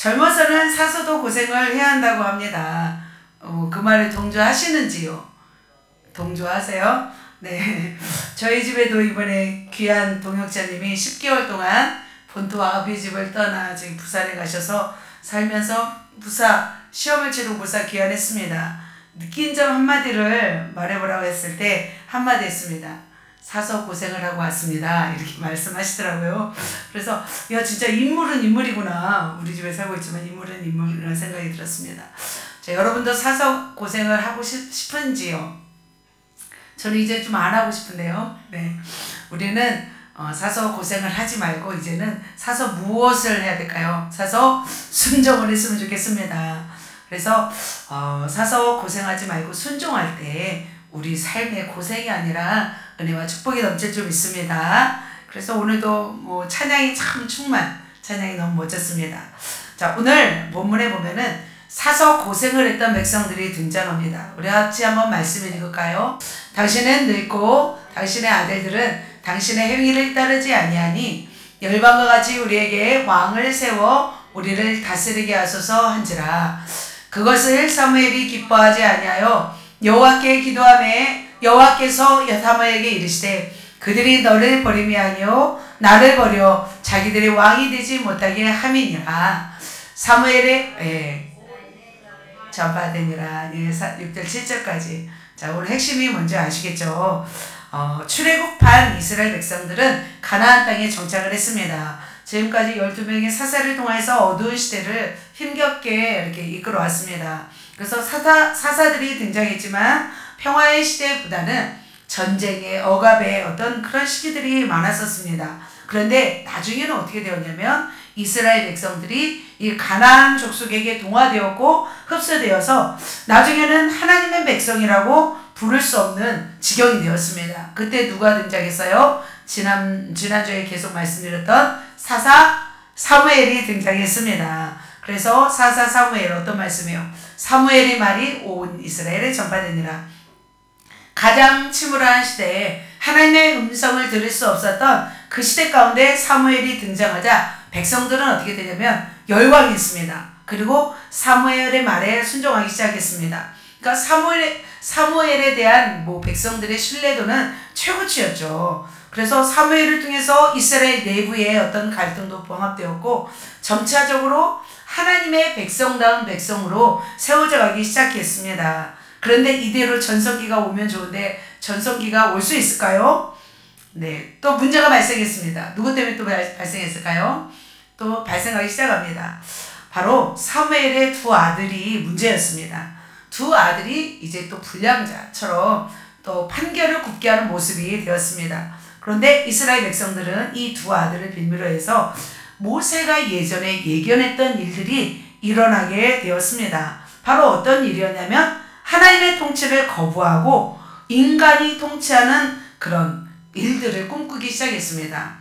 젊어서는 사서도 고생을 해야 한다고 합니다. 그 말에 동조하시는지요? 동조하세요? 네. 저희 집에도 이번에 귀한 동역자님이 10개월 동안 본토와 아버지 집을 떠나 지금 부산에 가셔서 살면서 시험을 치르고 무사 귀환했습니다. 느낀 점 한마디를 말해보라고 했을 때 한마디 했습니다. 사서 고생을 하고 왔습니다. 이렇게 말씀하시더라고요. 그래서 야 진짜 인물은 인물이구나. 우리 집에 살고 있지만 인물은 인물이라는 생각이 들었습니다. 자, 여러분도 사서 고생을 하고 싶은지요? 저는 이제 좀 안 하고 싶은데요. 네, 우리는 사서 고생을 하지 말고 이제는 사서 무엇을 해야 될까요? 사서 순종을 했으면 좋겠습니다. 그래서 사서 고생하지 말고 순종할 때 우리 삶의 고생이 아니라 은혜와 축복이 넘칠 줄 믿습니다. 그래서 오늘도 찬양이 참 찬양이 너무 멋졌습니다. 자, 오늘 본문에 보면은 사서 고생을 했던 백성들이 등장합니다. 우리 같이 한번 말씀을 읽을까요? 당신은 늙고 당신의 아들들은 당신의 행위를 따르지 아니하니 열방과 같이 우리에게 왕을 세워 우리를 다스리게 하소서 한지라. 그것을 사무엘이 기뻐하지 아니하여 여호와께 기도하매 여호와께서 사무엘에게 이르시되 그들이 너를 버림이 아니요 나를 버려 자기들이 왕이 되지 못하게 함이니라. 사무엘의 전파되니라. 6절 7절까지. 자, 오늘 핵심이 뭔지 아시겠죠? 출애굽한 이스라엘 백성들은 가나안 땅에 정착을 했습니다. 지금까지 12명의 사사를 통해서 어두운 시대를 힘겹게 이렇게 이끌어 왔습니다. 그래서 사사들이 등장했지만 평화의 시대보다는 전쟁의 억압의 어떤 그런 시기들이 많았었습니다. 그런데 나중에는 어떻게 되었냐면 이스라엘 백성들이 이 가나안 족속에게 동화되었고 흡수되어서 나중에는 하나님의 백성이라고 부를 수 없는 지경이 되었습니다. 그때 누가 등장했어요? 지난주에 계속 말씀드렸던 사사 사무엘이 등장했습니다. 그래서 사사 사무엘 어떤 말씀이에요? 사무엘의 말이 온 이스라엘에 전파되니라. 가장 침울한 시대에 하나님의 음성을 들을 수 없었던 그 시대 가운데 사무엘이 등장하자 백성들은 어떻게 되냐면 열광했습니다. 그리고 사무엘의 말에 순종하기 시작했습니다. 그러니까 사무엘에 대한 백성들의 신뢰도는 최고치였죠. 그래서 사무엘을 통해서 이스라엘 내부의 어떤 갈등도 봉합되었고 점차적으로 하나님의 백성다운 백성으로 세워져 가기 시작했습니다. 그런데 이대로 전성기가 오면 좋은데 전성기가 올 수 있을까요? 네, 또 문제가 발생했습니다. 누구 때문에 또 발생했을까요? 또 발생하기 시작합니다. 바로 사무엘의 두 아들이 문제였습니다. 두 아들이 이제 또 불량자처럼 또 판결을 굽게 하는 모습이 되었습니다. 그런데 이스라엘 백성들은 이 두 아들을 빌미로 해서 모세가 예전에 예견했던 일들이 일어나게 되었습니다. 바로 어떤 일이었냐면 하나님의 통치를 거부하고 인간이 통치하는 그런 일들을 꿈꾸기 시작했습니다.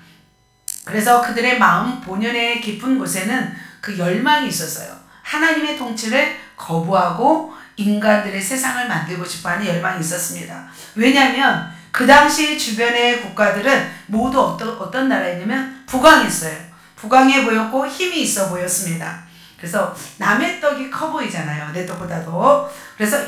그래서 그들의 마음 본연의 깊은 곳에는 그 열망이 있었어요. 하나님의 통치를 거부하고 인간들의 세상을 만들고 싶어하는 열망이 있었습니다. 왜냐하면 그 당시 주변의 국가들은 모두 어떤 나라였냐면 부강했어요. 부강해 보였고 힘이 있어 보였습니다. 그래서 남의 떡이 커 보이잖아요. 내 떡보다도. 그래서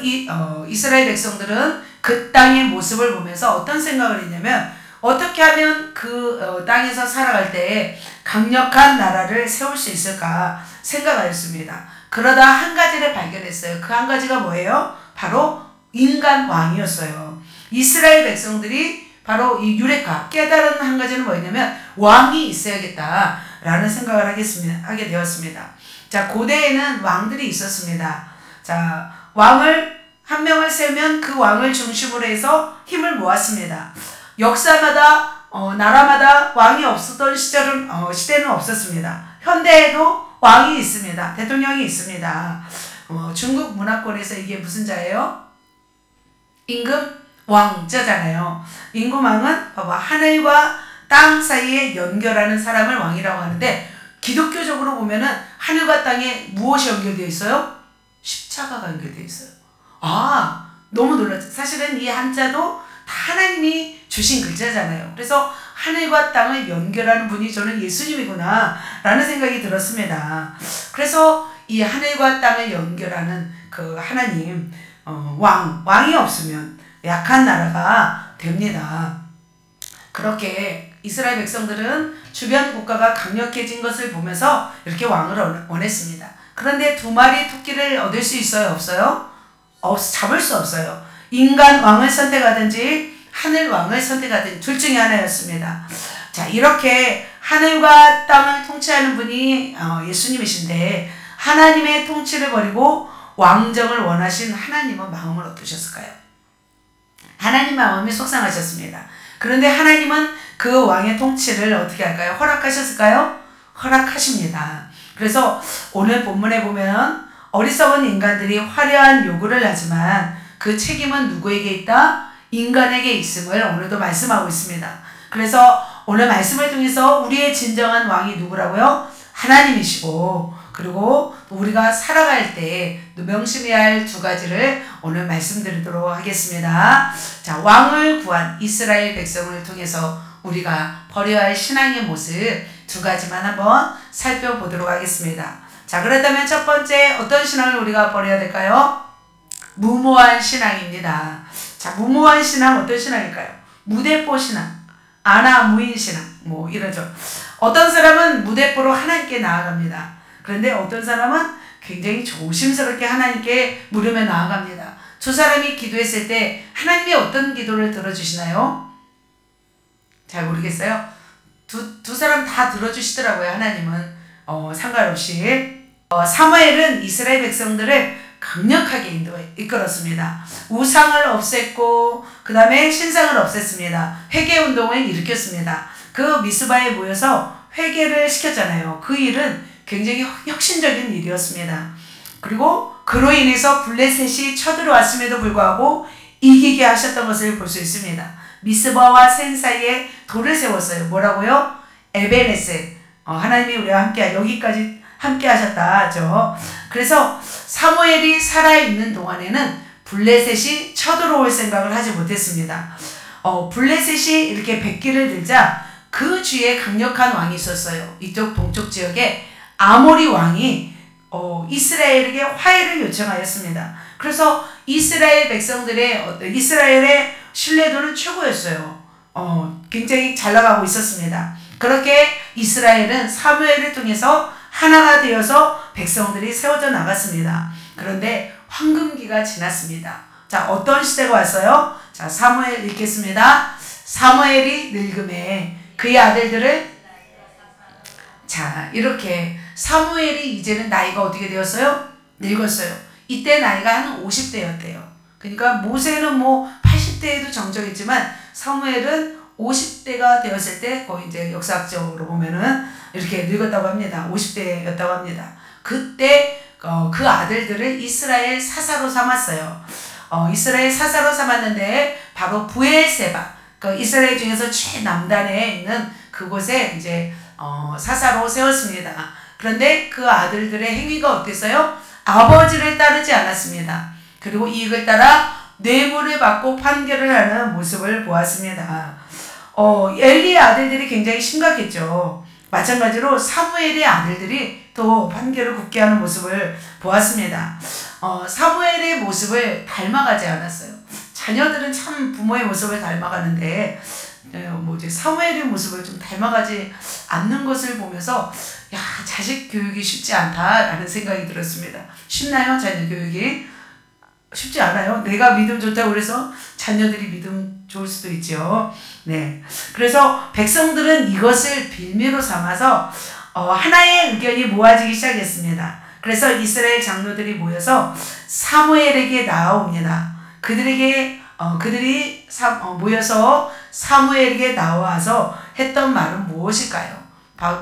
이스라엘 백성들은 그 땅의 모습을 보면서 어떤 생각을 했냐면 어떻게 하면 그 땅에서 살아갈 때 강력한 나라를 세울 수 있을까 생각하였습니다. 그러다 한 가지를 발견했어요. 그 한 가지가 뭐예요? 바로 인간 왕이었어요. 이스라엘 백성들이 바로 이 유레카 깨달은 한 가지는 뭐였냐면 왕이 있어야겠다라는 생각을 하게 되었습니다. 자, 고대에는 왕들이 있었습니다. 자, 왕을 한 명을 세우면 그 왕을 중심으로 해서 힘을 모았습니다. 역사마다 나라마다 왕이 없었던 시대는 없었습니다. 현대에도 왕이 있습니다. 대통령이 있습니다. 중국 문화권에서 이게 무슨 자예요? 임금 왕자잖아요. 임금왕은 봐봐 하늘과 땅 사이에 연결하는 사람을 왕이라고 하는데 기독교적으로 보면은 하늘과 땅에 무엇이 연결되어 있어요? 십자가가 연결되어 있어요. 아, 너무 놀랐죠. 사실은 이 한자도 다 하나님이 주신 글자잖아요. 그래서 하늘과 땅을 연결하는 분이 저는 예수님이구나 라는 생각이 들었습니다. 그래서 이 하늘과 땅을 연결하는 그 하나님, 왕이 없으면 약한 나라가 됩니다. 그렇게 이스라엘 백성들은 주변 국가가 강력해진 것을 보면서 이렇게 왕을 원했습니다. 그런데 두 마리 토끼를 얻을 수 있어요? 없어요? 잡을 수 없어요. 인간 왕을 선택하든지 하늘 왕을 선택하든지 둘 중에 하나였습니다. 자, 이렇게 하늘과 땅을 통치하는 분이 예수님이신데 하나님의 통치를 버리고 왕정을 원하신 하나님은 마음을 어떠셨을까요? 하나님 마음이 속상하셨습니다. 그런데 하나님은 그 왕의 통치를 어떻게 할까요? 허락하셨을까요? 허락하십니다. 그래서 오늘 본문에 보면 어리석은 인간들이 화려한 요구를 하지만 그 책임은 누구에게 있다? 인간에게 있음을 오늘도 말씀하고 있습니다. 그래서 오늘 말씀을 통해서 우리의 진정한 왕이 누구라고요? 하나님이시고, 그리고 우리가 살아갈 때 명심해야 할 두 가지를 오늘 말씀드리도록 하겠습니다. 자, 왕을 구한 이스라엘 백성을 통해서 우리가 버려야 할 신앙의 모습 두 가지만 한번 살펴보도록 하겠습니다. 자, 그렇다면 첫 번째 어떤 신앙을 우리가 버려야 될까요? 무모한 신앙입니다. 자, 무모한 신앙 어떤 신앙일까요? 무대뽀 신앙, 아나무인 신앙, 뭐 이러죠. 어떤 사람은 무대뽀로 하나님께 나아갑니다. 그런데 어떤 사람은 굉장히 조심스럽게 하나님께 물으며 나아갑니다. 두 사람이 기도했을 때 하나님이 어떤 기도를 들어주시나요? 잘 모르겠어요. 두 사람 다 들어주시더라고요. 하나님은 상관없이. 사무엘은 이스라엘 백성들을 강력하게 이끌었습니다. 우상을 없앴고 그 다음에 신상을 없앴습니다. 회개운동을 일으켰습니다. 그 미스바에 모여서 회개를 시켰잖아요. 그 일은 굉장히 혁신적인 일이었습니다. 그리고 그로 인해서 블레셋이 쳐들어왔음에도 불구하고 이기게 하셨던 것을 볼 수 있습니다. 미스바와 센 사이에 돌을 세웠어요. 뭐라고요? 에베네셋. 하나님이 우리와 함께 여기까지 함께 하셨다죠. 그래서 사무엘이 살아있는 동안에는 블레셋이 쳐들어올 생각을 하지 못했습니다. 블레셋이 이렇게 백기를 들자 그 주위에 강력한 왕이 있었어요. 이쪽 동쪽 지역에 아모리 왕이 이스라엘에게 화해를 요청하였습니다. 그래서 이스라엘 백성들의 이스라엘의 신뢰도는 최고였어요. 굉장히 잘 나가고 있었습니다. 그렇게 이스라엘은 사무엘을 통해서 하나가 되어서 백성들이 세워져 나갔습니다. 그런데 황금기가 지났습니다. 자, 어떤 시대가 왔어요? 자, 사무엘 읽겠습니다. 사무엘이 늙음에 그의 아들들을 자, 이렇게 사무엘이 이제는 나이가 어떻게 되었어요? 늙었어요. 이때 나이가 한 50대였대요. 그러니까 모세는 뭐 80대에도 정정했지만 사무엘은 50대가 되었을 때 거의 이제 역사학적으로 보면은 이렇게 늙었다고 합니다. 50대였다고 합니다. 그때 그 아들들을 이스라엘 사사로 삼았어요. 이스라엘 사사로 삼았는데 바로 부엘세바, 그 이스라엘 중에서 최남단에 있는 그곳에 이제 사사로 세웠습니다. 그런데 그 아들들의 행위가 어땠어요? 아버지를 따르지 않았습니다. 그리고 이익을 따라 뇌물을 받고 판결을 하는 모습을 보았습니다. 엘리의 아들들이 굉장히 심각했죠. 마찬가지로 사무엘의 아들들이 또 판결을 굳게 하는 모습을 보았습니다. 사무엘의 모습을 닮아가지 않았어요. 자녀들은 참 부모의 모습을 닮아가는데 사무엘의 모습을 좀 닮아가지 않는 것을 보면서 야, 자식 교육이 쉽지 않다라는 생각이 들었습니다. 쉽나요? 자녀 교육이? 쉽지 않아요. 내가 믿음 좋다고 그래서 자녀들이 믿음 좋을 수도 있죠. 네. 그래서 백성들은 이것을 빌미로 삼아서 하나의 의견이 모아지기 시작했습니다. 그래서 이스라엘 장로들이 모여서 사무엘에게 나아옵니다. 그들이 모여서 사무엘에게 나와서 했던 말은 무엇일까요?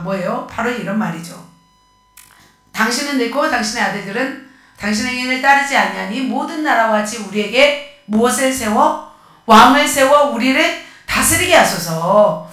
뭐예요? 바로 이런 말이죠. 당신은 늙고 당신의 아들들은 당신의 행위를 따르지 아니하니 모든 나라와 같이 우리에게 무엇을 세워? 왕을 세워 우리를 다스리게 하소서.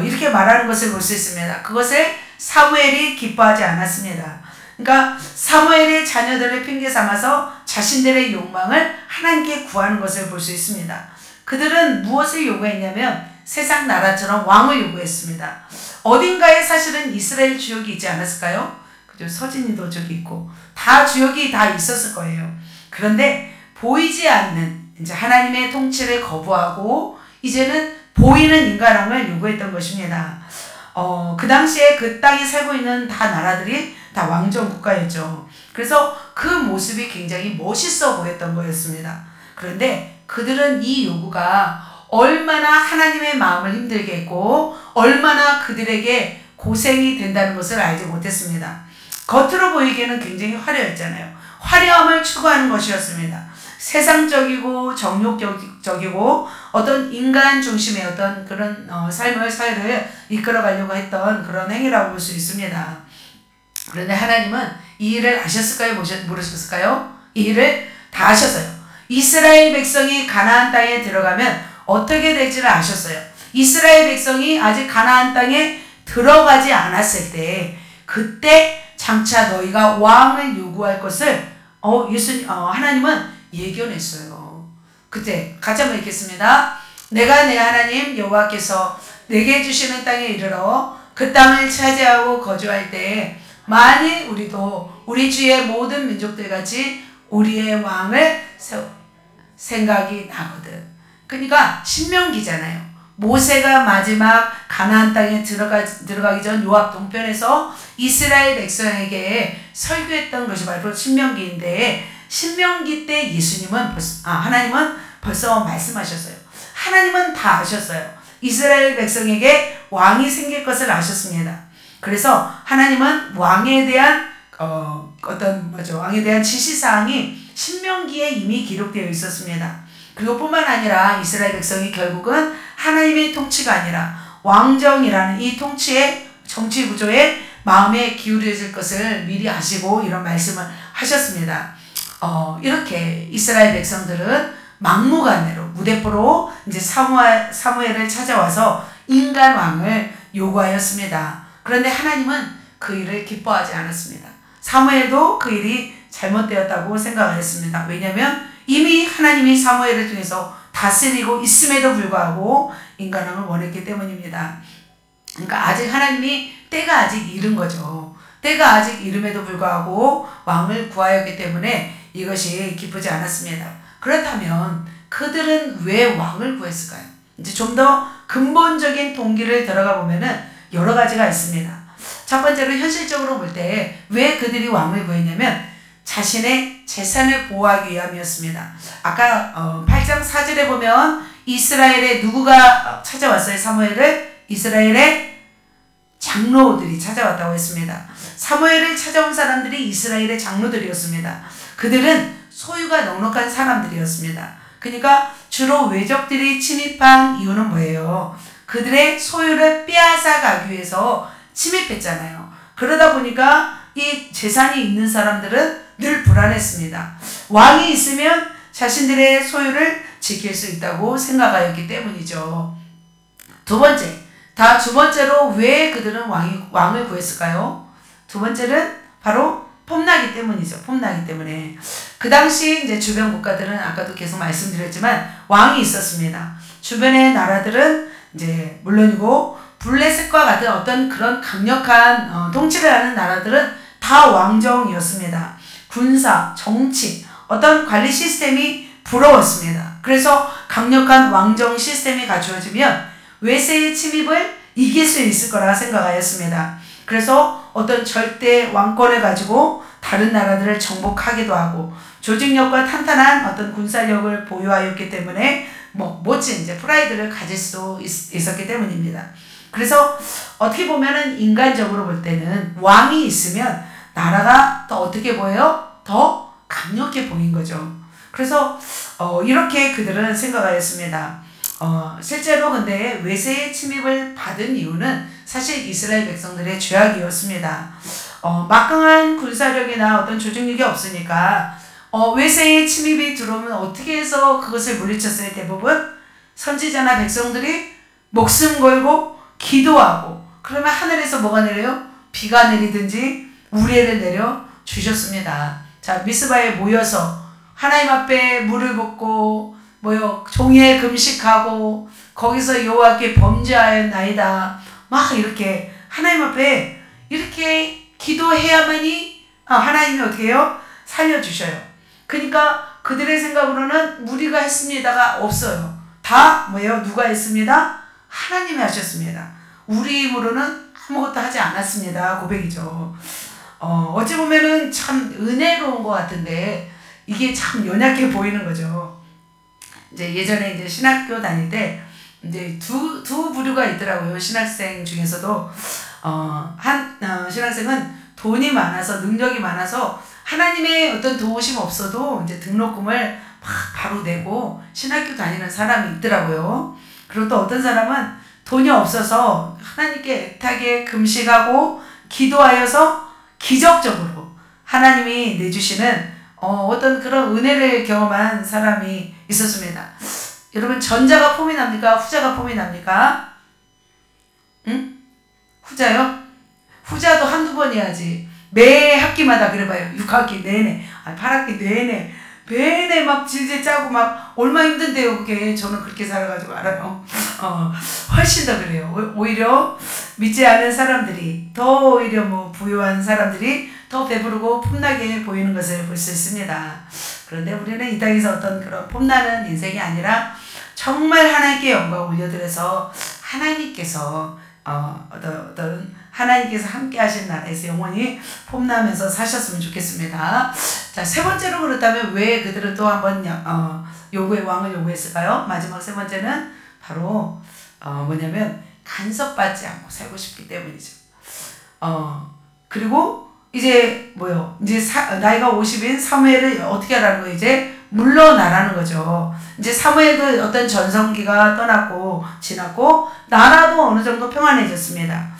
이렇게 말하는 것을 볼 수 있습니다. 그것을 사무엘이 기뻐하지 않았습니다. 그러니까 사무엘의 자녀들을 핑계 삼아서 자신들의 욕망을 하나님께 구하는 것을 볼 수 있습니다. 그들은 무엇을 요구했냐면 세상 나라처럼 왕을 요구했습니다. 어딘가에 사실은 이스라엘 주역이 있지 않았을까요? 그죠? 서진이도 저기 있고 다 주역이 다 있었을 거예요. 그런데 보이지 않는 이제 하나님의 통치를 거부하고 이제는 보이는 인간왕을 요구했던 것입니다. 그 당시에 그 땅에 살고 있는 다 나라들이 다 왕정 국가였죠. 그래서 그 모습이 굉장히 멋있어 보였던 거였습니다. 그런데 그들은 이 요구가 얼마나 하나님의 마음을 힘들게 했고 얼마나 그들에게 고생이 된다는 것을 알지 못했습니다. 겉으로 보이기에는 굉장히 화려했잖아요. 화려함을 추구하는 것이었습니다. 세상적이고 정욕적이고 어떤 인간 중심의 어떤 그런 삶을 사회를 이끌어가려고 했던 그런 행위라고 볼 수 있습니다. 그런데 하나님은 이 일을 아셨을까요? 모르셨을까요? 이 일을 다 아셨어요. 이스라엘 백성이 가나안 땅에 들어가면 어떻게 될지를 아셨어요. 이스라엘 백성이 아직 가나안 땅에 들어가지 않았을 때 그때 장차 너희가 왕을 요구할 것을 하나님은 예견했어요. 그때 같이 한번 읽겠습니다. 내가 내 하나님 여호와께서 내게 주시는 땅에 이르러 그 땅을 차지하고 거주할 때에 만일 우리도 우리 주의 모든 민족들같이 우리의 왕을 생각이 나거든. 그러니까 신명기잖아요. 모세가 마지막 가나안 땅에 들어가기 전 요압 동편에서 이스라엘 백성에게 설교했던 것이 바로 신명기인데 신명기 때 하나님은 벌써 말씀하셨어요. 하나님은 다 아셨어요. 이스라엘 백성에게 왕이 생길 것을 아셨습니다. 그래서 하나님은 왕에 대한 왕에 대한 지시사항이 신명기에 이미 기록되어 있었습니다. 그리고 뿐만 아니라 이스라엘 백성이 결국은 하나님의 통치가 아니라 왕정이라는 이 통치의 정치 구조에 마음에 기울여질 것을 미리 아시고 이런 말씀을 하셨습니다. 이렇게 이스라엘 백성들은 막무가내로 무대포로 이제 사무엘을 찾아와서 인간 왕을 요구하였습니다. 그런데 하나님은 그 일을 기뻐하지 않았습니다. 사무엘도 그 일이 잘못되었다고 생각하였습니다. 왜냐하면 이미 하나님이 사무엘을 통해서 다스리고 있음에도 불구하고 인간왕을 원했기 때문입니다. 그러니까 아직 하나님이 때가 아직 이른 거죠. 때가 아직 이름에도 불구하고 왕을 구하였기 때문에 이것이 기쁘지 않았습니다. 그렇다면 그들은 왜 왕을 구했을까요? 이제 좀 더 근본적인 동기를 들어가 보면은 여러 가지가 있습니다. 첫 번째로 현실적으로 볼 때 왜 그들이 왕을 구했냐면 자신의 재산을 보호하기 위함이었습니다. 아까 8장 4절에 보면 이스라엘에 누구가 찾아왔어요? 사무엘을? 이스라엘의 장로들이 찾아왔다고 했습니다. 사무엘을 찾아온 사람들이 이스라엘의 장로들이었습니다. 그들은 소유가 넉넉한 사람들이었습니다. 그러니까 주로 외적들이 침입한 이유는 뭐예요? 그들의 소유를 빼앗아 가기 위해서 침입했잖아요. 그러다 보니까 이 재산이 있는 사람들은 늘 불안했습니다. 왕이 있으면 자신들의 소유를 지킬 수 있다고 생각하였기 때문이죠. 두 번째로 왜 그들은 왕을 구했을까요? 두 번째는 바로 폼나기 때문이죠. 폼나기 때문에. 그 당시 이제 주변 국가들은 아까도 계속 말씀드렸지만 왕이 있었습니다. 주변의 나라들은 이제 물론이고 블레셋과 같은 어떤 그런 강력한 통치를 하는 나라들은 다 왕정이었습니다. 군사, 정치, 어떤 관리 시스템이 부러웠습니다. 그래서 강력한 왕정 시스템이 갖추어지면 외세의 침입을 이길 수 있을 거라 생각하였습니다. 그래서 어떤 절대 왕권을 가지고 다른 나라들을 정복하기도 하고 조직력과 탄탄한 어떤 군사력을 보유하였기 때문에 멋진 이제 프라이드를 가질 수 있었기 때문입니다. 그래서 어떻게 보면은 인간적으로 볼 때는 왕이 있으면 나라가 더 어떻게 보여요? 더 강력해 보인 거죠. 그래서 이렇게 그들은 생각하였습니다. 실제로 근데 외세의 침입을 받은 이유는 사실 이스라엘 백성들의 죄악이었습니다. 막강한 군사력이나 어떤 조직력이 없으니까 외세의 침입이 들어오면 어떻게 해서 그것을 물리쳤어요? 대부분 선지자나 백성들이 목숨 걸고 기도하고 그러면 하늘에서 뭐가 내려요? 비가 내리든지 우레를 내려 주셨습니다. 자, 미스바에 모여서 하나님 앞에 물을 붓고 종일 금식하고 거기서 여호와께 범죄하였나이다. 막 이렇게 하나님 앞에 이렇게 기도해야만이 하나님이 어떻게 해요? 살려주셔요. 그러니까 그들의 생각으로는 우리가 했습니다가 없어요. 다 뭐예요? 누가 했습니다? 하나님이 하셨습니다. 우리 힘으로는 아무것도 하지 않았습니다. 고백이죠. 어찌 보면은 참 은혜로운 것 같은데 이게 참 연약해 보이는 거죠. 이제 예전에 이제 신학교 다닐 때 이제 두 부류가 있더라고요. 신학생 중에서도 신학생은 돈이 많아서 능력이 많아서 하나님의 어떤 도우심 없어도 이제 등록금을 막 바로 내고 신학교 다니는 사람이 있더라고요. 그리고 또 어떤 사람은 돈이 없어서 하나님께 애타게 금식하고 기도하여서 기적적으로 하나님이 내주시는 어떤 그런 은혜를 경험한 사람이 있었습니다. 여러분 전자가 폼이 납니까? 후자가 폼이 납니까? 응? 후자요? 후자도 한두 번 해야지. 매 학기마다 그래봐요. 6학기 내내, 8학기 내내 막 질질 짜고 막 얼마 힘든데요. 그게 저는 그렇게 살아가지고 알아요. 훨씬 더 그래요. 오히려 믿지 않은 사람들이 더 오히려 뭐 부유한 사람들이 더 배부르고 폼나게 보이는 것을 볼 수 있습니다. 그런데 우리는 이 땅에서 어떤 그런 폼나는 인생이 아니라 정말 하나님께 영광 올려드려서 하나님께서 어떤 하나님께서 함께 하신 나라에서 영원히 폼나면서 사셨으면 좋겠습니다. 자, 세 번째로 그렇다면 왜 그들은 또 한번 왕을 요구했을까요? 마지막 세 번째는 바로 뭐냐면 간섭받지 않고 살고 싶기 때문이죠. 그리고 이제 뭐요? 이제 나이가 50인 사무엘을 어떻게 하라는 거예요? 이제 물러나라는 거죠. 이제 사무엘도 어떤 전성기가 떠났고 지났고 나라도 어느 정도 평안해졌습니다.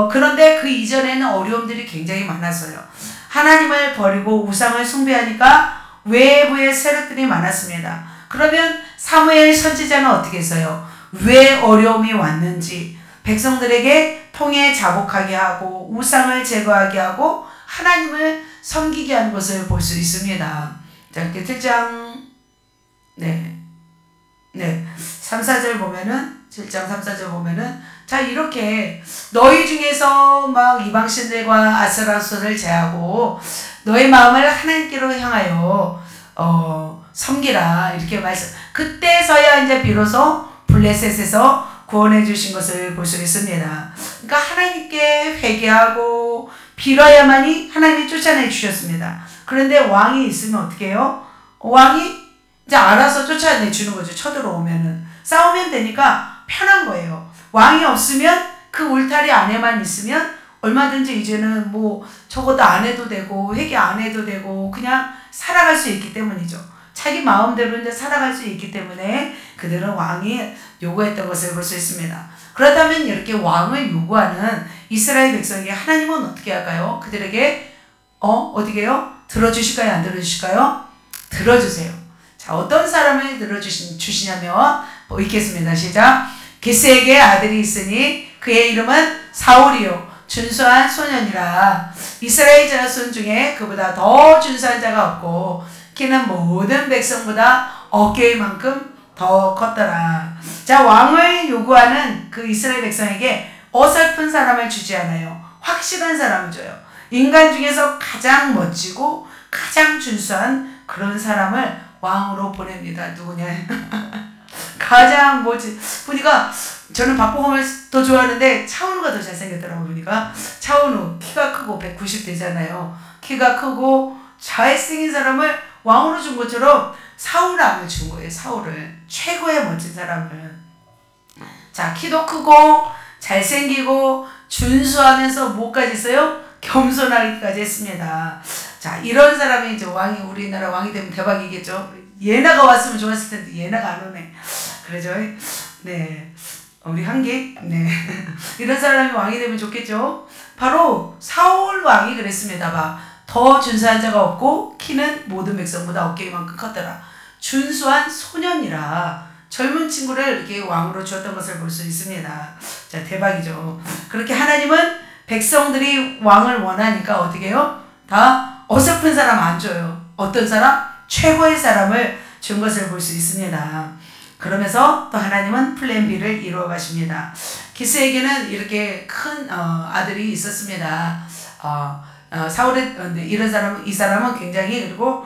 그런데 그 이전에는 어려움들이 굉장히 많았어요. 하나님을 버리고 우상을 숭배하니까 외부의 세력들이 많았습니다. 그러면 사무엘 선지자는 어떻게 했어요? 왜 어려움이 왔는지 백성들에게 통해 자복하게 하고 우상을 제거하게 하고 하나님을 섬기게 하는 것을 볼 수 있습니다. 자, 이렇게 7장 3, 4절 보면은 7장 3, 4절 보면은 자 이렇게 너희 중에서 막 이방신들과 아스라소를 제하고 너의 마음을 하나님께로 향하여 섬기라 이렇게 말씀. 그때서야 이제 비로소 블레셋에서 구원해 주신 것을 볼 수 있습니다. 그러니까 하나님께 회개하고 빌어야만이 하나님이 쫓아내 주셨습니다. 그런데 왕이 있으면 어떻게 해요? 왕이 이제 알아서 쫓아내 주는 거죠. 쳐들어오면은. 싸우면 되니까 편한 거예요. 왕이 없으면 그 울타리 안에만 있으면 얼마든지 이제는 뭐 적어도 안 해도 되고 회개 안 해도 되고 그냥 살아갈 수 있기 때문이죠. 자기 마음대로 이제 살아갈 수 있기 때문에 그들은 왕이 요구했던 것을 볼 수 있습니다. 그렇다면 이렇게 왕을 요구하는 이스라엘 백성에게 하나님은 어떻게 할까요? 그들에게 어떻게 해요? 들어주실까요? 안 들어주실까요? 들어주세요. 자, 어떤 사람을 들어주시냐면 읽겠습니다. 시작. 기스에게 아들이 있으니 그의 이름은 사울이요 준수한 소년이라. 이스라엘 자손 중에 그보다 더 준수한 자가 없고 키는 모든 백성보다 어깨만큼 더 컸더라. 자, 왕을 요구하는 그 이스라엘 백성에게 어설픈 사람을 주지 않아요. 확실한 사람을 줘요. 인간 중에서 가장 멋지고 가장 준수한 그런 사람을 왕으로 보냅니다. 누구냐? 가장 보니까 저는 박보검을 더 좋아하는데 차은우가 더 잘생겼더라고. 보니까 차은우 키가 크고 190 되잖아요. 키가 크고 잘생긴 사람을 왕으로 준 것처럼 사울왕을 준 거예요. 사울을. 최고의 멋진 사람을. 자, 키도 크고 잘생기고 준수하면서 뭐까지 했어요? 겸손하기까지 했습니다. 자, 이런 사람이 이제 우리나라 왕이 되면 대박이겠죠. 예나가 왔으면 좋았을 텐데 예나가 안 오네. 그러죠. 네. 우리 한기. 네. 이런 사람이 왕이 되면 좋겠죠. 바로 사울 왕이 그랬습니다. 봐. 더 준수한 자가 없고 키는 모든 백성보다 어깨만큼 컸더라. 준수한 소년이라 젊은 친구를 이렇게 왕으로 주었던 것을 볼 수 있습니다. 자, 대박이죠. 그렇게 하나님은 백성들이 왕을 원하니까 어떻게 해요? 다 어설픈 사람 안 줘요. 어떤 사람? 최고의 사람을 준 것을 볼 수 있습니다. 그러면서 또 하나님은 플랜 B를 이루어 가십니다. 기스에게는 이렇게 큰 아들이 있었습니다. 사울의 이 사람은 굉장히 그리고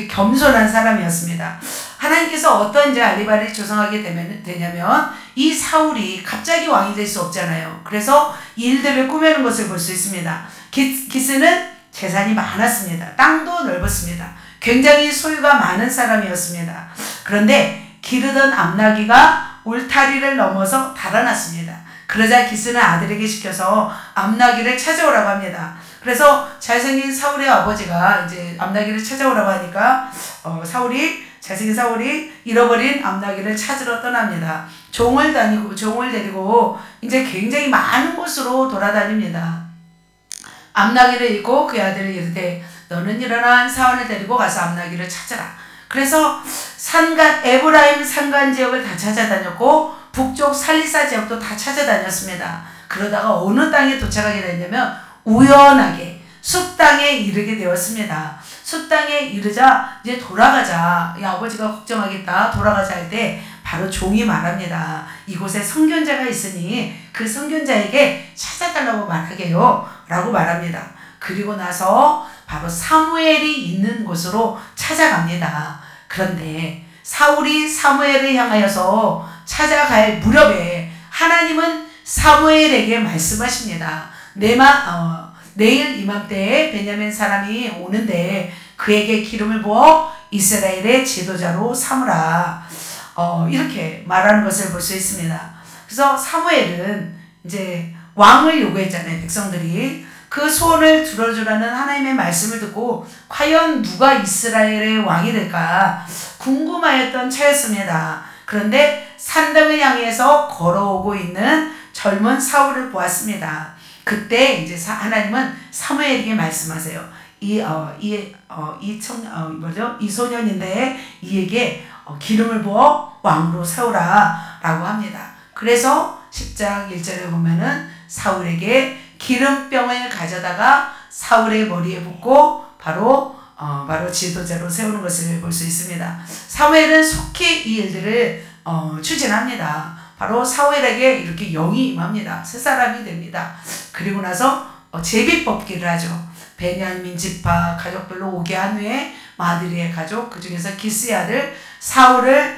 겸손한 사람이었습니다. 하나님께서 어떤 이제 알리바를 조성하게 되냐면 이 사울이 갑자기 왕이 될 수 없잖아요. 그래서 일들을 꾸며는 것을 볼 수 있습니다. 기스는 재산이 많았습니다. 땅도 넓었습니다. 굉장히 소유가 많은 사람이었습니다. 그런데 기르던 암나귀가 울타리를 넘어서 달아났습니다. 그러자 기스는 아들에게 시켜서 암나귀를 찾아오라고 합니다. 그래서 잘생긴 사울의 아버지가 이제 암나귀를 찾아오라고 하니까 잘생긴 사울이 잃어버린 암나귀를 찾으러 떠납니다. 종을 데리고 이제 굉장히 많은 곳으로 돌아다닙니다. 암나귀를 잃고 그 아들을 이르되 너는 일어나 사원을 데리고 가서 암나귀를 찾아라. 그래서 에브라임 산간 지역을 다 찾아다녔고 북쪽 살리사 지역도 다 찾아다녔습니다. 그러다가 어느 땅에 도착하게 됐냐면 우연하게 숲 땅에 이르게 되었습니다. 숲 땅에 이르자 이제 돌아가자. 이 아버지가 걱정하겠다. 돌아가자 할 때 바로 종이 말합니다. 이곳에 선견자가 있으니 그 선견자에게 찾아달라고 말하게요. 라고 말합니다. 그리고 나서 바로 사무엘이 있는 곳으로 찾아갑니다. 그런데 사울이 사무엘을 향하여서 찾아갈 무렵에 하나님은 사무엘에게 말씀하십니다. 내일 이맘때에 베냐민 사람이 오는데 그에게 기름을 부어 이스라엘의 지도자로 삼으라. 이렇게 말하는 것을 볼 수 있습니다. 그래서 사무엘은 이제 왕을 요구했잖아요. 백성들이. 그 소원을 들어주라는 하나님의 말씀을 듣고 과연 누가 이스라엘의 왕이 될까 궁금하였던 차였습니다. 그런데 산당을 향해서 걸어오고 있는 젊은 사울을 보았습니다. 그때 이제 하나님은 사무엘에게 말씀하세요. 이 소년인데 이에게 기름을 부어 왕으로 세우라 라고 합니다. 그래서 10장 1절에 보면은 사울에게 기름병을 가져다가 사울의 머리에 붓고 바로 지도자로 세우는 것을 볼 수 있습니다. 사무엘은 속히 이 일들을 추진합니다. 바로 사무엘에게 이렇게 영이 임합니다. 새 사람이 됩니다. 그리고 나서 제비 뽑기를 하죠. 베냐민 지파 가족별로 오게 한 후에 마드리의 가족 그 중에서 기스의 아들 사울을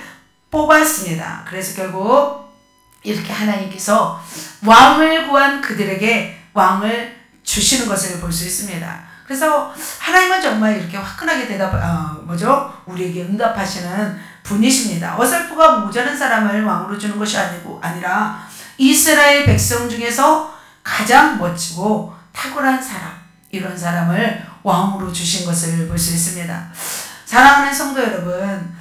뽑았습니다. 그래서 결국 이렇게 하나님께서 왕을 구한 그들에게 왕을 주시는 것을 볼 수 있습니다. 그래서 하나님은 정말 이렇게 화끈하게 우리에게 응답하시는 분이십니다. 어설프가 모자란 사람을 왕으로 주는 것이 아니라 이스라엘 백성 중에서 가장 멋지고 탁월한 사람, 이런 사람을 왕으로 주신 것을 볼 수 있습니다. 사랑하는 성도 여러분,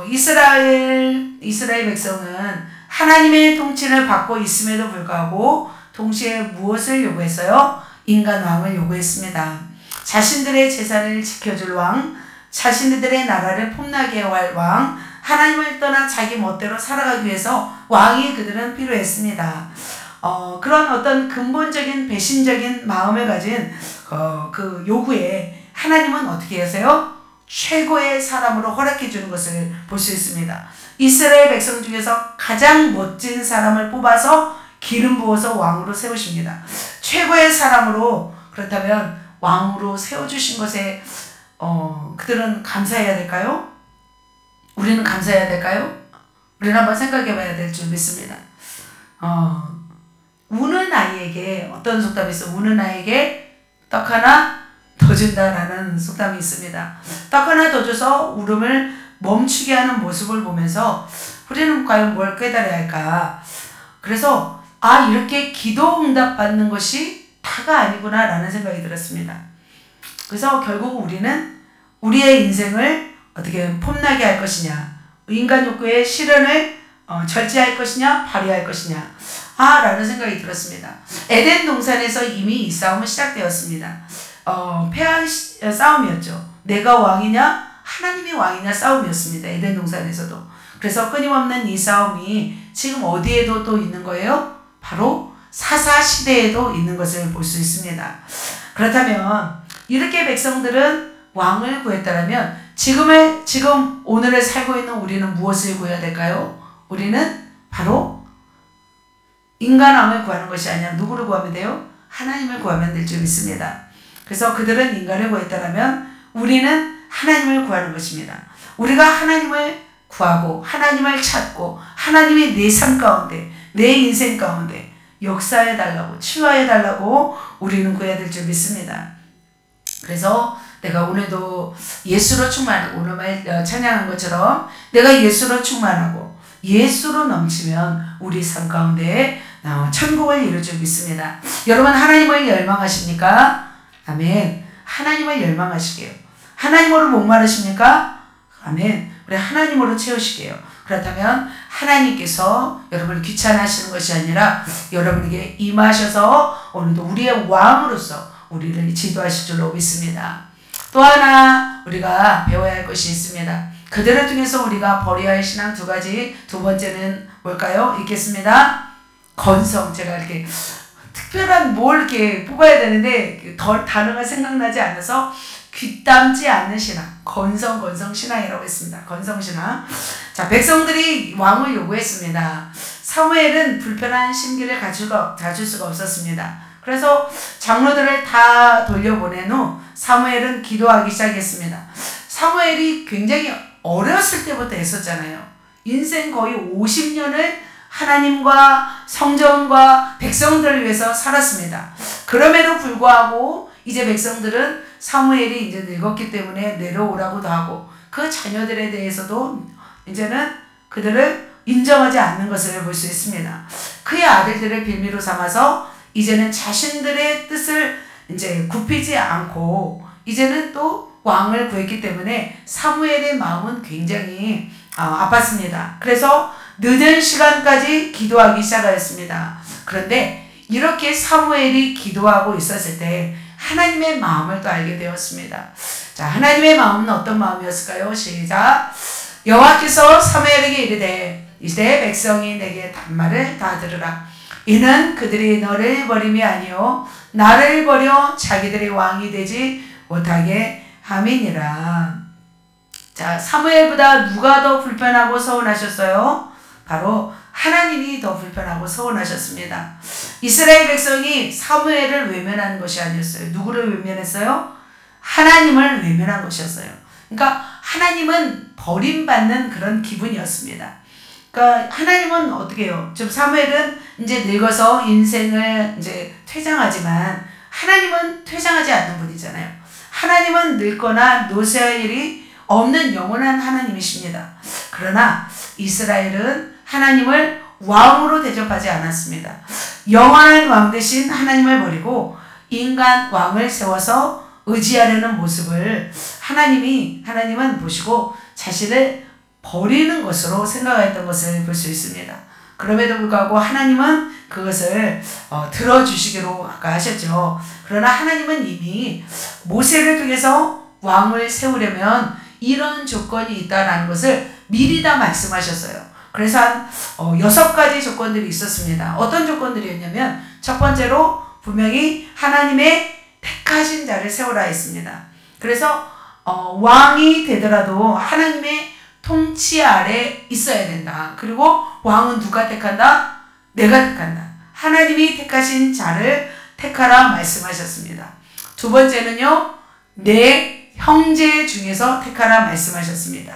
이스라엘 백성은 하나님의 통치를 받고 있음에도 불구하고 동시에 무엇을 요구했어요? 인간 왕을 요구했습니다. 자신들의 재산을 지켜줄 왕, 자신들의 나라를 폼나게 할 왕, 하나님을 떠나 자기 멋대로 살아가기 위해서 왕이 그들은 필요했습니다. 그런 어떤 근본적인 배신적인 마음을 가진 그 요구에 하나님은 어떻게 하세요? 최고의 사람으로 허락해 주는 것을 볼 수 있습니다. 이스라엘 백성 중에서 가장 멋진 사람을 뽑아서 기름 부어서 왕으로 세우십니다. 최고의 사람으로 그렇다면 왕으로 세워주신 것에 그들은 감사해야 될까요? 우리는 감사해야 될까요? 우리는 한번 생각해 봐야 될 줄 믿습니다. 우는 아이에게 어떤 속담이 있어? 우는 아이에게 떡 하나 더 준다라는 속담이 있습니다. 떡 하나 더 줘서 울음을 멈추게 하는 모습을 보면서 우리는 과연 뭘 깨달아야 할까? 그래서 이렇게 기도 응답 받는 것이 다가 아니구나 라는 생각이 들었습니다. 그래서 결국 우리는 우리의 인생을 어떻게 폼나게 할 것이냐, 인간 욕구의 실현을 절제할 것이냐, 발휘할 것이냐 라는 생각이 들었습니다. 에덴 동산에서 이미 이 싸움은 시작되었습니다. 패한 싸움이었죠. 내가 왕이냐 하나님이 왕이냐 싸움이었습니다. 에덴 동산에서도. 그래서 끊임없는 이 싸움이 지금 어디에도 또 있는 거예요? 바로 사사시대에도 있는 것을 볼 수 있습니다. 그렇다면 이렇게 백성들은 왕을 구했다면 지금 오늘을 살고 있는 우리는 무엇을 구해야 될까요? 우리는 바로 인간왕을 구하는 것이 아니라 누구를 구하면 돼요? 하나님을 구하면 될 줄 믿습니다. 그래서 그들은 인간을 구했다면 우리는 하나님을 구하는 것입니다. 우리가 하나님을 구하고 하나님을 찾고 하나님이 내 삶 가운데 내 인생 가운데 역사해 달라고 치유해 달라고 우리는 구해야 될 줄 믿습니다. 그래서 내가 오늘도 예수로 충만하고 오늘 말 찬양한 것처럼 내가 예수로 충만하고 예수로 넘치면 우리 삶 가운데 천국을 이룰 줄 믿습니다. 여러분 하나님을 열망하십니까? 아멘. 하나님을 열망하시게요. 하나님으로 목마르십니까? 아멘. 우리 하나님으로 채우시게요. 그렇다면 하나님께서 여러분을 귀찮아하시는 것이 아니라 여러분에게 임하셔서 오늘도 우리의 왕으로서 우리를 지도하실 줄로 믿습니다. 또 하나 우리가 배워야 할 것이 있습니다. 그들을 통해서 우리가 버려야 할 신앙 두 가지. 두 번째는 뭘까요? 읽겠습니다. 건성. 제가 이렇게 특별한 뭘 이렇게 뽑아야 되는데 단어가 생각나지 않아서 귀담지 않는 신앙. 건성 신앙이라고 했습니다. 건성 신앙. 자, 백성들이 왕을 요구했습니다. 사무엘은 불편한 심기를 가질 수가 없었습니다. 그래서 장로들을 다 돌려보낸 후 사무엘은 기도하기 시작했습니다. 사무엘이 굉장히 어렸을 때부터 했었잖아요. 인생 거의 50년을 하나님과 성전과 백성들을 위해서 살았습니다. 그럼에도 불구하고 이제 백성들은 사무엘이 이제 늙었기 때문에 내려오라고도 하고 그 자녀들에 대해서도 이제는 그들을 인정하지 않는 것을 볼 수 있습니다. 그의 아들들을 빌미로 삼아서 이제는 자신들의 뜻을 이제 굽히지 않고 이제는 또 왕을 구했기 때문에 사무엘의 마음은 굉장히 아팠습니다. 그래서 늦은 시간까지 기도하기 시작하였습니다. 그런데 이렇게 사무엘이 기도하고 있었을 때 하나님의 마음을 또 알게 되었습니다. 자, 하나님의 마음은 어떤 마음이었을까요? 시작. 여호와께서 사무엘에게 이르되 이제 백성이 내게 단말을 다 들으라. 이는 그들이 너를 버림이 아니요 나를 버려 자기들의 왕이 되지 못하게 함이니라. 자, 사무엘보다 누가 더 불편하고 서운하셨어요? 바로 하나님이 더 불편하고 서운하셨습니다. 이스라엘 백성이 사무엘을 외면하는 것이 아니었어요. 누구를 외면했어요? 하나님을 외면한 것이었어요. 그러니까 하나님은 버림받는 그런 기분이었습니다. 그러니까 하나님은 어떻게 해요? 지금 사무엘은 이제 늙어서 인생을 이제 퇴장하지만 하나님은 퇴장하지 않는 분이잖아요. 하나님은 늙거나 노쇠할 일이 없는 영원한 하나님이십니다. 그러나 이스라엘은 하나님을 왕으로 대접하지 않았습니다. 영원한 왕 대신 하나님을 버리고 인간 왕을 세워서 의지하려는 모습을 하나님은 보시고 자신을 버리는 것으로 생각했던 것을 볼 수 있습니다. 그럼에도 불구하고 하나님은 그것을 들어주시기로 아까 하셨죠. 그러나 하나님은 이미 모세를 통해서 왕을 세우려면 이런 조건이 있다는 것을 미리 다 말씀하셨어요. 그래서 한 6가지 조건들이 있었습니다. 어떤 조건들이었냐면 첫 번째로 분명히 하나님의 택하신 자를 세우라 했습니다. 그래서 왕이 되더라도 하나님의 통치 아래 있어야 된다. 그리고 왕은 누가 택한다? 내가 택한다. 하나님이 택하신 자를 택하라 말씀하셨습니다. 두 번째는요. 내 형제 중에서 택하라 말씀하셨습니다.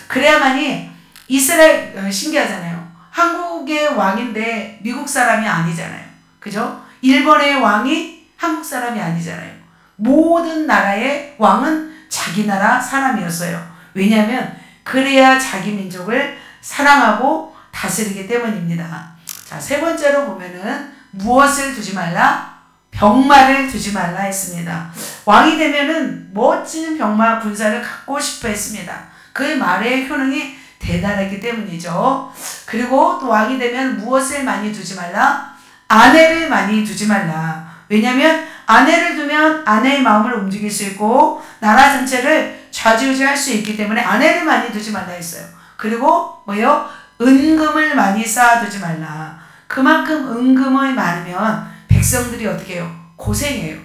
그래야만이 이스라엘 신기하잖아요. 한국의 왕인데 미국 사람이 아니잖아요. 그죠? 일본의 왕이 한국 사람이 아니잖아요. 모든 나라의 왕은 자기 나라 사람이었어요. 왜냐하면 그래야 자기 민족을 사랑하고 다스리기 때문입니다. 자, 세 번째로 보면은 무엇을 두지 말라? 병마를 두지 말라 했습니다. 왕이 되면은 멋진 병마 군사를 갖고 싶어 했습니다. 그의 말의 효능이 대단했기 때문이죠. 그리고 또 왕이 되면 무엇을 많이 두지 말라? 아내를 많이 두지 말라. 왜냐하면 아내를 두면 아내의 마음을 움직일 수 있고 나라 전체를 좌지우지할 수 있기 때문에 아내를 많이 두지 말라 했어요. 그리고 뭐요? 은금을 많이 쌓아두지 말라. 그만큼 은금이 많으면 백성들이 어떻게 해요? 고생해요.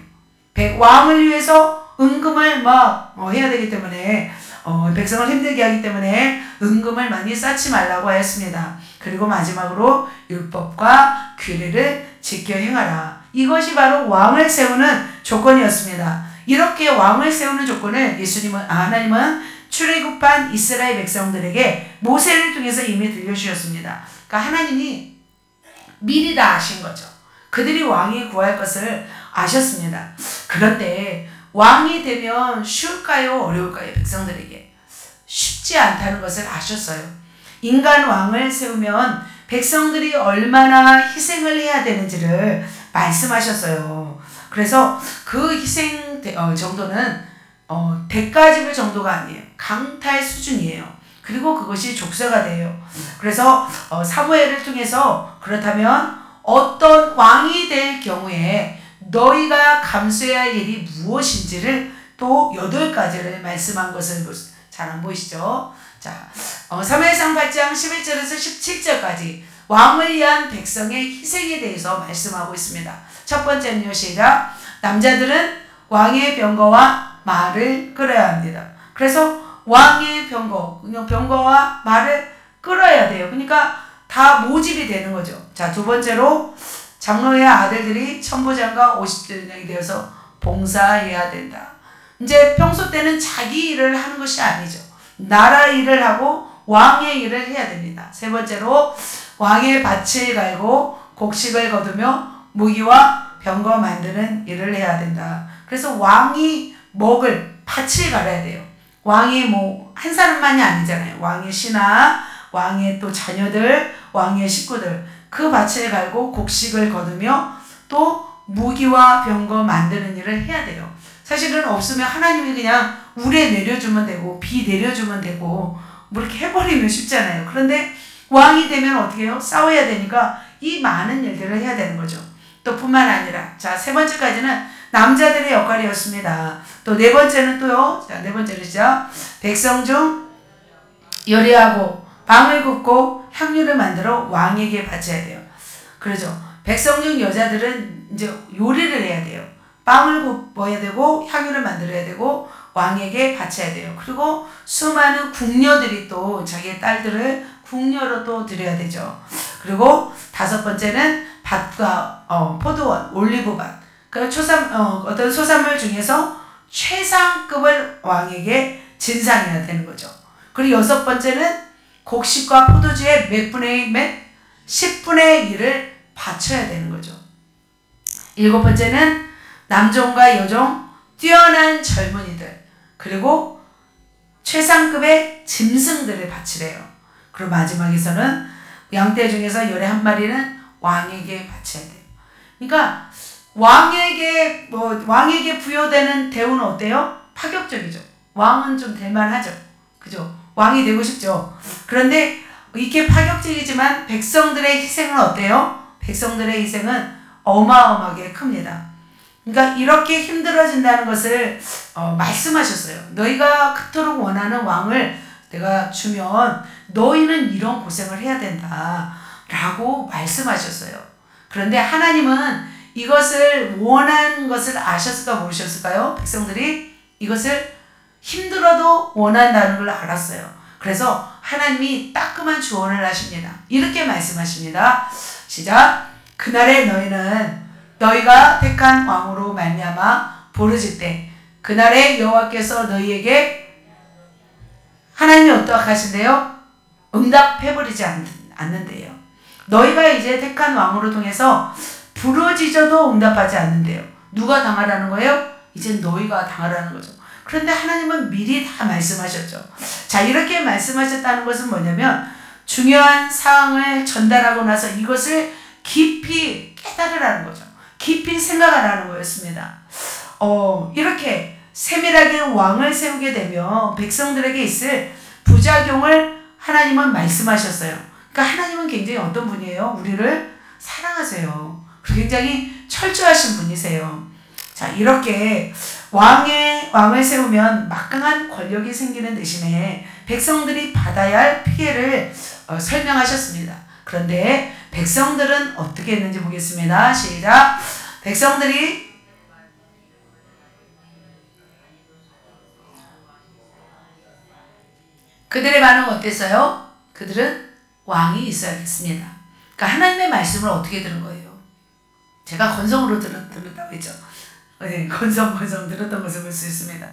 왕을 위해서 은금을 막 해야 되기 때문에 백성을 힘들게 하기 때문에 은금을 많이 쌓지 말라고 하였습니다. 그리고 마지막으로 율법과 규례를 지켜 행하라. 이것이 바로 왕을 세우는 조건이었습니다. 이렇게 왕을 세우는 조건을 하나님은 출애굽한 이스라엘 백성들에게 모세를 통해서 이미 들려주셨습니다. 그러니까 하나님이 미리 다 아신 거죠. 그들이 왕이 구할 것을 아셨습니다. 그런데 왕이 되면 쉬울까요? 어려울까요? 백성들에게 쉽지 않다는 것을 아셨어요. 인간 왕을 세우면 백성들이 얼마나 희생을 해야 되는지를 말씀하셨어요. 그래서 그 희생 정도는 대가 지불 정도가 아니에요. 강탈 수준이에요. 그리고 그것이 족쇄가 돼요. 그래서 사무엘을 통해서 그렇다면 어떤 왕이 될 경우에 너희가 감수해야 할 일이 무엇인지를 또 8가지를 말씀한 것을 잘 안 보이시죠? 자, 사무엘상 8장 11절에서 17절까지 왕을 위한 백성의 희생에 대해서 말씀하고 있습니다. 첫 번째는요, 시작. 남자들은 왕의 병거와 말을 끌어야 합니다. 그래서 왕의 병거와 말을 끌어야 돼요. 그러니까 다 모집이 되는 거죠. 자, 두 번째로 장로의 아들들이 천부장과 50대장이 되어서 봉사해야 된다. 이제 평소 때는 자기 일을 하는 것이 아니죠. 나라 일을 하고 왕의 일을 해야 됩니다. 세 번째로 왕의 밭을 갈고 곡식을 거두며 무기와 병거 만드는 일을 해야 된다. 그래서 왕이 먹을 밭을 갈아야 돼요. 왕이 한 사람만이 아니잖아요. 왕의 신하, 왕의 또 자녀들, 왕의 식구들, 그 밭을 갈고 곡식을 거두며 또 무기와 병거 만드는 일을 해야 돼요. 사실은 없으면 하나님이 그냥 우레 내려주면 되고 비 내려주면 되고 뭐 이렇게 해버리면 쉽잖아요. 그런데 왕이 되면 어떻게 해요? 싸워야 되니까 이 많은 일들을 해야 되는 거죠. 또 뿐만 아니라 자, 세 번째까지는 남자들의 역할이었습니다. 또 네 번째는 또요. 자, 네 번째는 시작. 백성 중 요리하고 빵을 굽고 향유를 만들어 왕에게 바쳐야 돼요. 그러죠. 백성 중 여자들은 이제 요리를 해야 돼요. 빵을 굽어야 되고 향유를 만들어야 되고 왕에게 바쳐야 돼요. 그리고 수많은 궁녀들이 또 자기의 딸들을 궁녀로 또 드려야 되죠. 그리고 다섯 번째는 밭과 포도원, 올리브밭. 그러니까 어떤 소산물 중에서 최상급을 왕에게 진상해야 되는 거죠. 그리고 여섯 번째는 곡식과 포도주의 몇 10분의 1을 바쳐야 되는 거죠. 일곱 번째는 남종과 여종, 뛰어난 젊은이들, 그리고 최상급의 짐승들을 바치래요. 그리고 마지막에서는 양떼 중에서 11마리는 왕에게 바쳐야 돼요. 그러니까 왕에게 부여되는 대우는 어때요? 파격적이죠. 왕은 좀 될만하죠. 그죠? 왕이 되고 싶죠. 그런데 이렇게 파격적이지만 백성들의 희생은 어때요? 백성들의 희생은 어마어마하게 큽니다. 그러니까 이렇게 힘들어진다는 것을 말씀하셨어요. 너희가 그토록 원하는 왕을 내가 주면 너희는 이런 고생을 해야 된다 라고 말씀하셨어요. 그런데 하나님은 이것을 원하는 것을 아셨을까 모르셨을까요? 백성들이 이것을 힘들어도 원한다는 걸 알았어요. 그래서 하나님이 따끔한 조언을 하십니다. 이렇게 말씀하십니다. 시작. 그날에 너희는 너희가 택한 왕으로 말미암아 부르짖되 그날에 여호와께서 너희에게 하나님이 어떻게 하신대요? 응답해버리지 않는데요. 너희가 이제 택한 왕으로 통해서 부르짖어도 응답하지 않는데요. 누가 당하라는 거예요? 이제 너희가 당하라는 거죠. 그런데 하나님은 미리 다 말씀하셨죠. 자, 이렇게 말씀하셨다는 것은 뭐냐면 중요한 사항을 전달하고 나서 이것을 깊이 깨달으라는 거죠. 깊이 생각하라는 거였습니다. 이렇게 세밀하게 왕을 세우게 되면 백성들에게 있을 부작용을 하나님은 말씀하셨어요. 그러니까 하나님은 굉장히 어떤 분이에요? 우리를 사랑하세요. 굉장히 철저하신 분이세요. 자, 이렇게 왕을 세우면 막강한 권력이 생기는 대신에 백성들이 받아야 할 피해를 설명하셨습니다. 그런데 백성들은 어떻게 했는지 보겠습니다. 시작. 백성들이 그들의 반응은 어땠어요? 그들은 왕이 있어야겠습니다. 그러니까 하나님의 말씀을 어떻게 들은 거예요? 제가 건성으로 들었다고 했죠. 네, 건성 들었던 것을 볼 수 있습니다.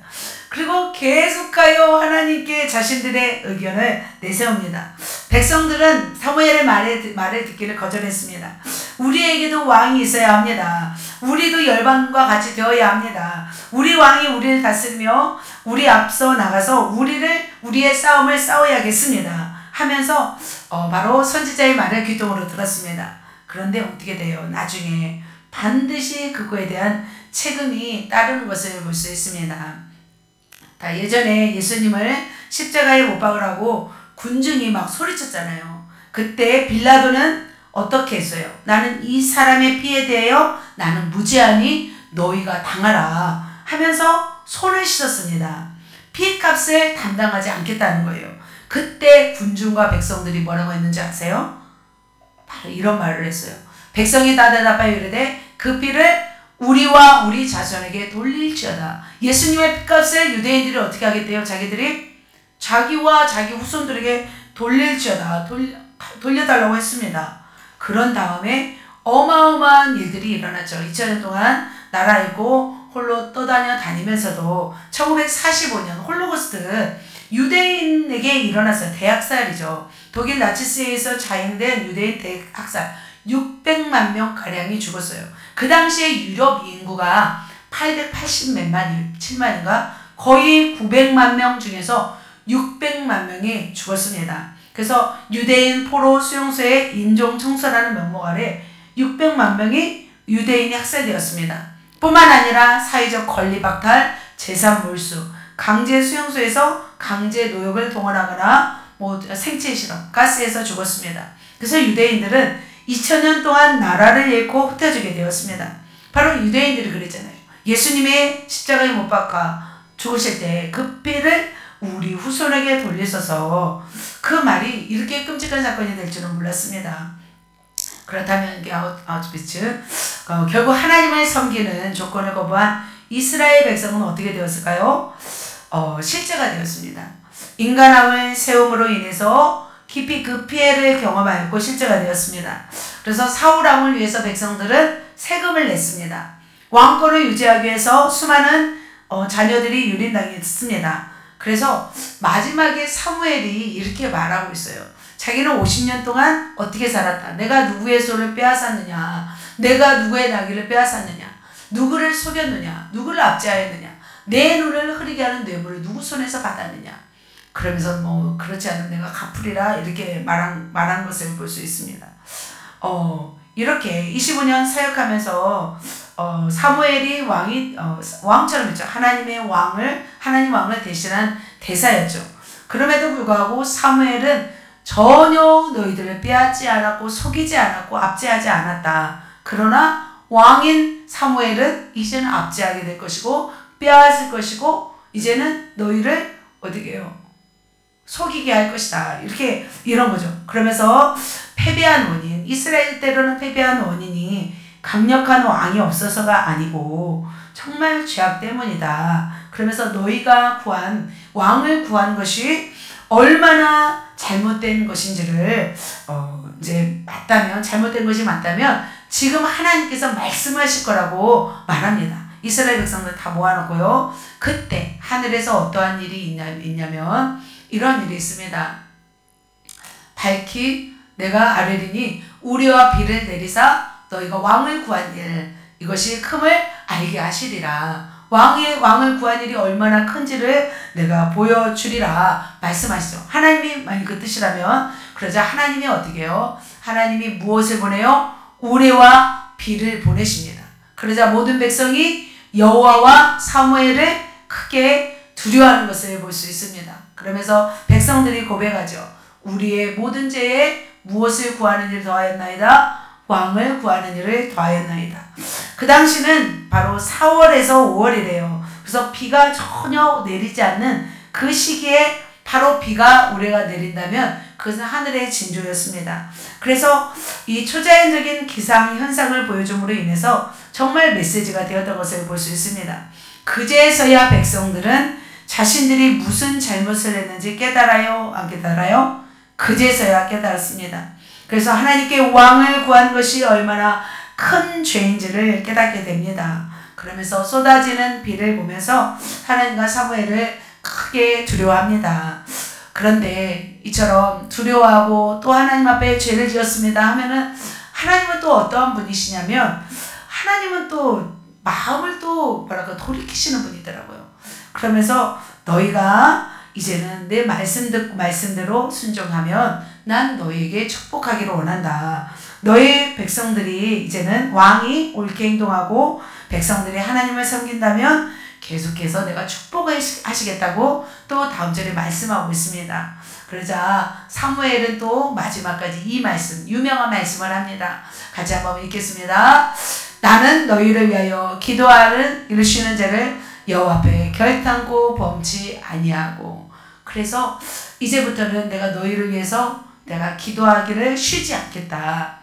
그리고 계속하여 하나님께 자신들의 의견을 내세웁니다. 백성들은 사무엘의 말을 듣기를 거절했습니다. 우리에게도 왕이 있어야 합니다. 우리도 열방과 같이 되어야 합니다. 우리 왕이 우리를 다스리며 우리 앞서 나가서 우리의 싸움을 싸워야겠습니다. 하면서 바로 선지자의 말을 귀통으로 들었습니다. 그런데 어떻게 돼요? 나중에 반드시 그거에 대한 책임이 따르는 것을 볼 수 있습니다. 예전에 예수님을 십자가에 못 박으라고 군중이 막 소리쳤잖아요. 그때 빌라도는 어떻게 했어요? 나는 이 사람의 피에 대하여 나는 무죄하니 너희가 당하라 하면서 손을 씻었습니다. 피값을 담당하지 않겠다는 거예요. 그때 군중과 백성들이 뭐라고 했는지 아세요? 바로 이런 말을 했어요. 백성이 다 대답하여 이르되 그 피를 우리와 우리 자손에게 돌릴지어다. 예수님의 피값을 유대인들이 어떻게 하겠대요? 자기들이 자기와 자기 후손들에게 돌릴지어다. 돌려달라고 했습니다. 그런 다음에 어마어마한 일들이 일어났죠. 2000년 동안 나라 잃고 홀로 다니면서도 1945년 홀로코스트 유대인에게 일어났어요. 대학살이죠. 독일 나치스에 의해서 자행된 유대인 대학살 600만 명가량이 죽었어요. 그 당시에 유럽 인구가 880몇만, 7만인가? 거의 900만 명 중에서 600만 명이 죽었습니다. 그래서 유대인 포로 수용소의 인종 청소라는 명목 아래 600만 명이 유대인이 학살되었습니다. 뿐만 아니라 사회적 권리 박탈, 재산 몰수, 강제 수용소에서 강제 노역을 동원하거나 생체 실험, 가스에서 죽었습니다. 그래서 유대인들은 2000년 동안 나라를 잃고 흩어지게 되었습니다. 바로 유대인들이 그랬잖아요. 예수님의 십자가에 못 박아 죽으실 때 그 피를 우리 후손에게 돌리소서. 그 말이 이렇게 끔찍한 사건이 될 줄은 몰랐습니다. 그렇다면 아우슈비츠 결국 하나님을 섬기는 조건을 거부한 이스라엘 백성은 어떻게 되었을까요? 실제가 되었습니다. 인간함을 세움으로 인해서 깊이 그 피해를 경험하였고 실제가 되었습니다. 그래서 사울왕을 위해서 백성들은 세금을 냈습니다. 왕권을 유지하기 위해서 수많은 자녀들이 유린당했습니다. 그래서 마지막에 사무엘이 이렇게 말하고 있어요. 자기는 50년 동안 어떻게 살았다. 내가 누구의 소를 빼앗았느냐. 내가 누구의 나귀를 빼앗았느냐. 누구를 속였느냐. 누구를 압제하였느냐. 내 눈을 흐리게 하는 뇌물을 누구 손에서 받았느냐. 그러면서 그렇지 않으면 내가 갚으리라 이렇게 말한 것을 볼 수 있습니다. 이렇게 25년 사역하면서 사무엘이 왕처럼 했죠. 하나님 왕을 대신한 대사였죠. 그럼에도 불구하고 사무엘은 전혀 너희들을 빼앗지 않았고 속이지 않았고 압제하지 않았다. 그러나 왕인 사무엘은 이제는 압제하게 될 것이고 빼앗을 것이고 이제는 너희를 어떻게 해요? 속이게 할 것이다. 이런 거죠. 그러면서 패배한 원인, 이스라엘 때로는 패배한 원인이 강력한 왕이 없어서가 아니고 정말 죄악 때문이다. 그러면서 너희가 왕을 구한 것이 얼마나 잘못된 것인지를 이제 잘못된 것이 맞다면 지금 하나님께서 말씀하실 거라고 말합니다. 이스라엘 백성들 다 모아놓고요. 그때 하늘에서 어떠한 일이 있냐면 이런 일이 있습니다. 밝히 내가 아뢰리니 우리와 비를 내리사 너희가 왕을 구한 일 이것이 큼을 알게 하시리라. 왕을 구한 일이 얼마나 큰지를 내가 보여주리라 말씀하시죠. 하나님이 만약 그 뜻이라면 그러자 하나님이 어떻게 해요? 하나님이 무엇을 보내요? 우레와 비를 보내십니다. 그러자 모든 백성이 여호와와 사무엘을 크게 두려워하는 것을 볼 수 있습니다. 그러면서 백성들이 고백하죠. 우리의 모든 죄에 무엇을 구하는 일을 더하였나이다. 왕을 구하는 일을 더하였나이다. 그 당시는 바로 4월에서 5월이래요. 그래서 비가 전혀 내리지 않는 그 시기에 바로 비가 우레가 내린다면 그것은 하늘의 징조였습니다. 그래서 이 초자연적인 기상 현상을 보여줌으로 인해서 정말 메시지가 되었던 것을 볼 수 있습니다. 그제서야 백성들은 자신들이 무슨 잘못을 했는지 깨달아요? 안 깨달아요? 그제서야 깨달았습니다. 그래서 하나님께 왕을 구한 것이 얼마나 큰 죄인지를 깨닫게 됩니다. 그러면서 쏟아지는 비를 보면서 하나님과 사무엘을 크게 두려워합니다. 그런데 이처럼 두려워하고 또 하나님 앞에 죄를 지었습니다 하면은 하나님은 또 어떠한 분이시냐면 하나님은 또 마음을 또 돌이키시는 분이더라고요. 그러면서 너희가 이제는 내 말씀대로 순종하면 난 너희에게 축복하기를 원한다. 너희 백성들이 이제는 왕이 옳게 행동하고 백성들이 하나님을 섬긴다면 계속해서 내가 축복하시겠다고 또 다음 절에 말씀하고 있습니다. 그러자 사무엘은 또 마지막까지 이 말씀, 유명한 말씀을 합니다. 같이 한번 읽겠습니다. 나는 너희를 위하여 기도하는 이르시는 자를 여호와 앞에 결단코 범치 아니하고. 그래서 이제부터는 내가 너희를 위해서 내가 기도하기를 쉬지 않겠다.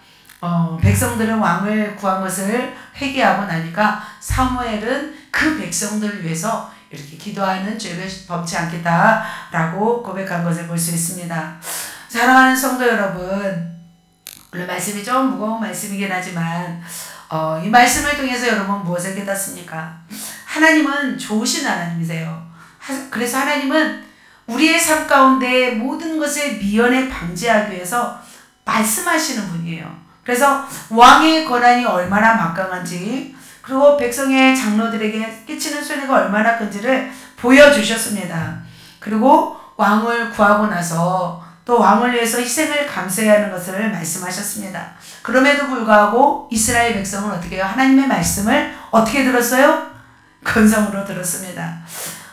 백성들은 왕을 구한 것을 회개하고 나니까 사무엘은 그 백성들을 위해서 이렇게 기도하는 죄를 범치 않겠다라고 고백한 것을 볼 수 있습니다. 사랑하는 성도 여러분, 오늘 말씀이 좀 무거운 말씀이긴 하지만 이 말씀을 통해서 여러분 무엇을 깨닫습니까? 하나님은 좋으신 하나님이세요. 그래서 하나님은 우리의 삶 가운데 모든 것을 미연에 방지하기 위해서 말씀하시는 분이에요. 그래서 왕의 권한이 얼마나 막강한지 그리고 백성의 장로들에게 끼치는 손해가 얼마나 큰지를 보여주셨습니다. 그리고 왕을 구하고 나서 또 왕을 위해서 희생을 감수해야 하는 것을 말씀하셨습니다. 그럼에도 불구하고 이스라엘 백성은 어떻게 해요? 하나님의 말씀을 어떻게 들었어요? 근성으로 들었습니다.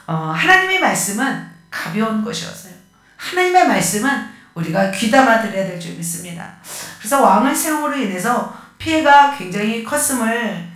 하나님의 말씀은 가벼운 것이었어요. 하나님의 말씀은 우리가 귀담아 들어야 될 줄 믿습니다. 그래서 왕을 세움으로 인해서 피해가 굉장히 컸음을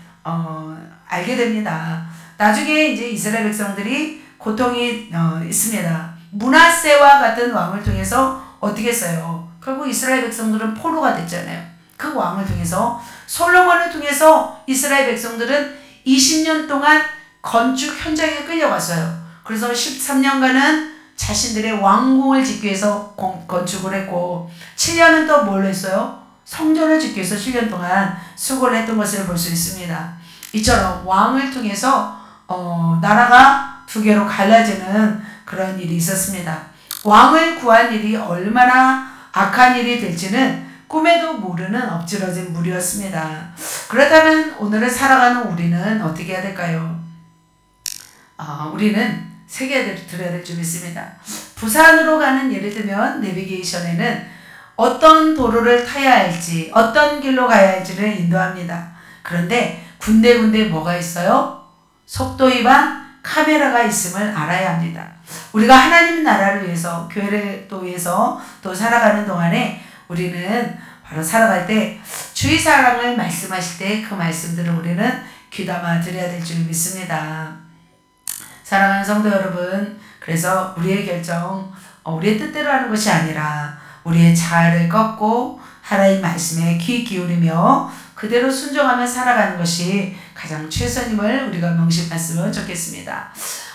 알게 됩니다. 나중에 이제 이스라엘 백성들이 고통이 있습니다. 므낫세와 같은 왕을 통해서 어떻게 했어요? 결국 이스라엘 백성들은 포로가 됐잖아요. 그 왕을 통해서 솔로몬을 통해서 이스라엘 백성들은 20년 동안 건축 현장에 끌려갔어요. 그래서 13년간은 자신들의 왕궁을 짓기 위해서 건축을 했고 7년은 또 뭘 했어요? 성전을 짓기 위해서 7년 동안 수고를 했던 것을 볼 수 있습니다. 이처럼 왕을 통해서 나라가 두 개로 갈라지는 그런 일이 있었습니다. 왕을 구한 일이 얼마나 악한 일이 될지는 꿈에도 모르는 엎질러진 물이었습니다. 그렇다면 오늘을 살아가는 우리는 어떻게 해야 될까요? 우리는 새겨야 들어야 될 줄 믿습니다. 부산으로 가는 예를 들면 내비게이션에는 어떤 도로를 타야 할지 어떤 길로 가야 할지를 인도합니다. 그런데 군데군데 뭐가 있어요? 속도 위반 카메라가 있음을 알아야 합니다. 우리가 하나님 나라를 위해서 교회를 또 위해서 또 살아가는 동안에 우리는 바로 살아갈 때 주의사항을 말씀하실 때 그 말씀들을 우리는 귀담아 들어야 될 줄 믿습니다. 사랑하는 성도 여러분, 그래서 우리의 결정, 우리의 뜻대로 하는 것이 아니라 우리의 자아를 꺾고 하나님 말씀에 귀 기울이며 그대로 순종하며 살아가는 것이 가장 최선임을 우리가 명심했으면 좋겠습니다.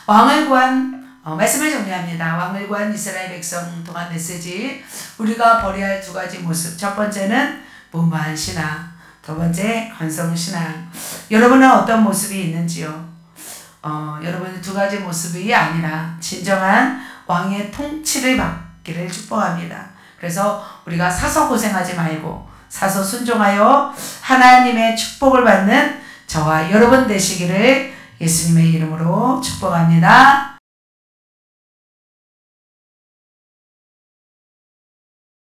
왕을 구한 말씀을 정리합니다. 왕을 구한 이스라엘 백성 동안 메시지, 우리가 버려야 할 두 가지 모습. 첫 번째는 무모한 신앙, 두 번째 건성신앙. 여러분은 어떤 모습이 있는지요? 여러분의 두 가지 모습이 아니라 진정한 왕의 통치를 받기를 축복합니다. 그래서 우리가 사서 고생하지 말고 사서 순종하여 하나님의 축복을 받는 저와 여러분 되시기를 예수님의 이름으로 축복합니다.